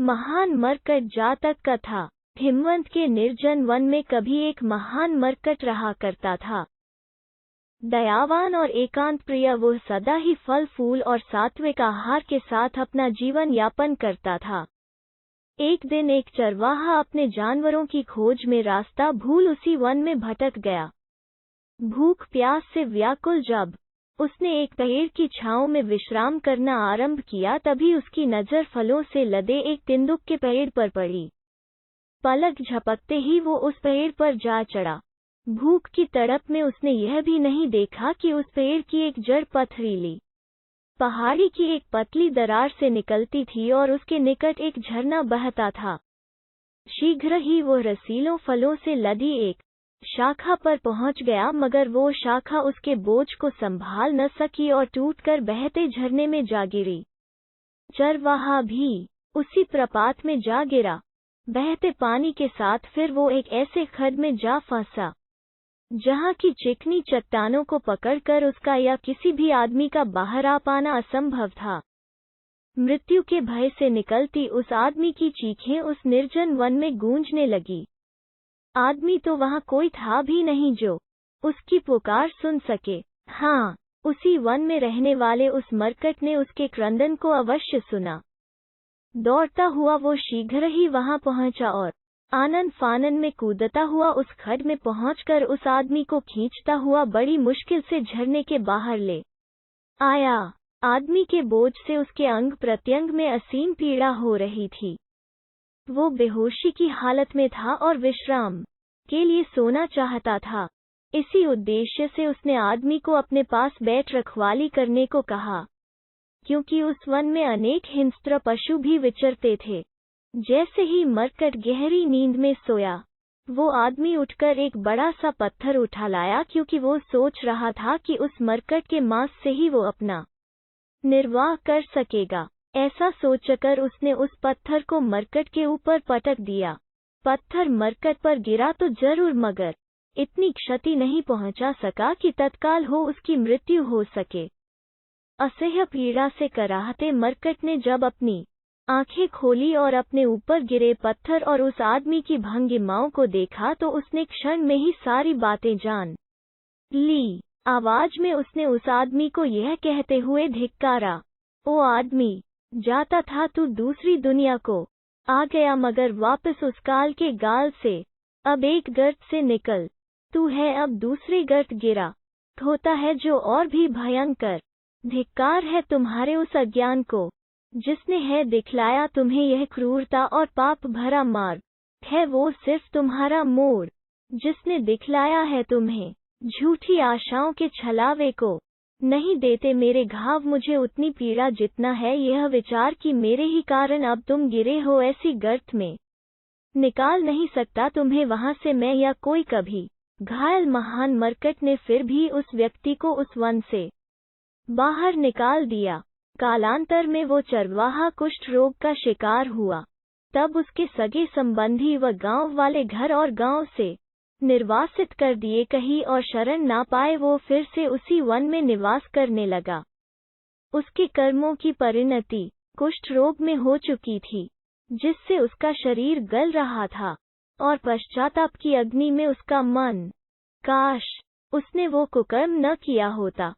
महान मरकट जातक कथा। हिमवंत के निर्जन वन में कभी एक महान मरकट रहा करता था। दयावान और एकांत प्रिय वो सदा ही फल फूल और सात्विक आहार के साथ अपना जीवन यापन करता था। एक दिन एक चरवाहा अपने जानवरों की खोज में रास्ता भूल उसी वन में भटक गया। भूख प्यास से व्याकुल जब उसने एक पेड़ की छांव में विश्राम करना आरंभ किया, तभी उसकी नज़र फलों से लदे एक तिंदुक के पेड़ पर पड़ी। पलक झपकते ही वो उस पेड़ पर जा चढ़ा। भूख की तड़प में उसने यह भी नहीं देखा कि उस पेड़ की एक जड़ पथरीली पहाड़ी की एक पतली दरार से निकलती थी और उसके निकट एक झरना बहता था। शीघ्र ही वो रसीलों फलों से लदी एक शाखा पर पहुंच गया, मगर वो शाखा उसके बोझ को संभाल न सकी और टूटकर बहते झरने में जा गिरी। चरवाहा भी उसी प्रपात में जा गिरा। बहते पानी के साथ फिर वो एक ऐसे खड्ड में जा फंसा जहां की चिकनी चट्टानों को पकड़कर उसका या किसी भी आदमी का बाहर आ पाना असंभव था। मृत्यु के भय से निकलती उस आदमी की चीखें उस निर्जन वन में गूंजने लगी। आदमी तो वहां कोई था भी नहीं जो उसकी पुकार सुन सके। हाँ, उसी वन में रहने वाले उस मरकट ने उसके क्रंदन को अवश्य सुना। दौड़ता हुआ वो शीघ्र ही वहां पहुंचा और आनन फानन में कूदता हुआ उस खड्ड में पहुंचकर उस आदमी को खींचता हुआ बड़ी मुश्किल से झरने के बाहर ले आया। आदमी के बोझ से उसके अंग प्रत्यंग में असीम पीड़ा हो रही थी। वो बेहोशी की हालत में था और विश्राम के लिए सोना चाहता था। इसी उद्देश्य से उसने आदमी को अपने पास बैठ रखवाली करने को कहा, क्योंकि उस वन में अनेक हिंस्त्र पशु भी विचरते थे। जैसे ही मरकट गहरी नींद में सोया, वो आदमी उठकर एक बड़ा सा पत्थर उठा लाया, क्योंकि वो सोच रहा था कि उस मरकट के मांस से ही वो अपना निर्वाह कर सकेगा। ऐसा सोचकर उसने उस पत्थर को मरकट के ऊपर पटक दिया। पत्थर मरकट पर गिरा तो जरूर, मगर इतनी क्षति नहीं पहुंचा सका कि तत्काल हो उसकी मृत्यु हो सके। असह्य पीड़ा से कराहते मरकट ने जब अपनी आंखें खोली और अपने ऊपर गिरे पत्थर और उस आदमी की भंगिमाओं को देखा, तो उसने क्षण में ही सारी बातें जान ली। आवाज में उसने उस आदमी को यह कहते हुए धिक्कारा, ओ आदमी, जाता था तू दूसरी दुनिया को आ गया, मगर वापस उस काल के गाल से अब एक गर्त से निकल। तू है अब दूसरे गर्त गिरा होता है जो और भी भयंकर। धिक्कार है तुम्हारे उस अज्ञान को जिसने है दिखलाया तुम्हें यह क्रूरता और पाप भरा मार्ग। है वो सिर्फ तुम्हारा मोड़ जिसने दिखलाया है तुम्हें झूठी आशाओं के छलावे को। नहीं देते मेरे घाव मुझे उतनी पीड़ा जितना है यह विचार कि मेरे ही कारण अब तुम गिरे हो ऐसी गर्त में। निकाल नहीं सकता तुम्हें वहां से मैं या कोई कभी। घायल महान मरकट ने फिर भी उस व्यक्ति को उस वन से बाहर निकाल दिया। कालांतर में वो चरवाहा कुष्ठ रोग का शिकार हुआ। तब उसके सगे संबंधी व गांव वाले घर और गांव से निर्वासित कर दिए। कहीं और शरण ना पाए वो फिर से उसी वन में निवास करने लगा। उसके कर्मों की परिणति कुष्ठ रोग में हो चुकी थी, जिससे उसका शरीर गल रहा था और पश्चाताप की अग्नि में उसका मन। काश उसने वो कुकर्म न किया होता।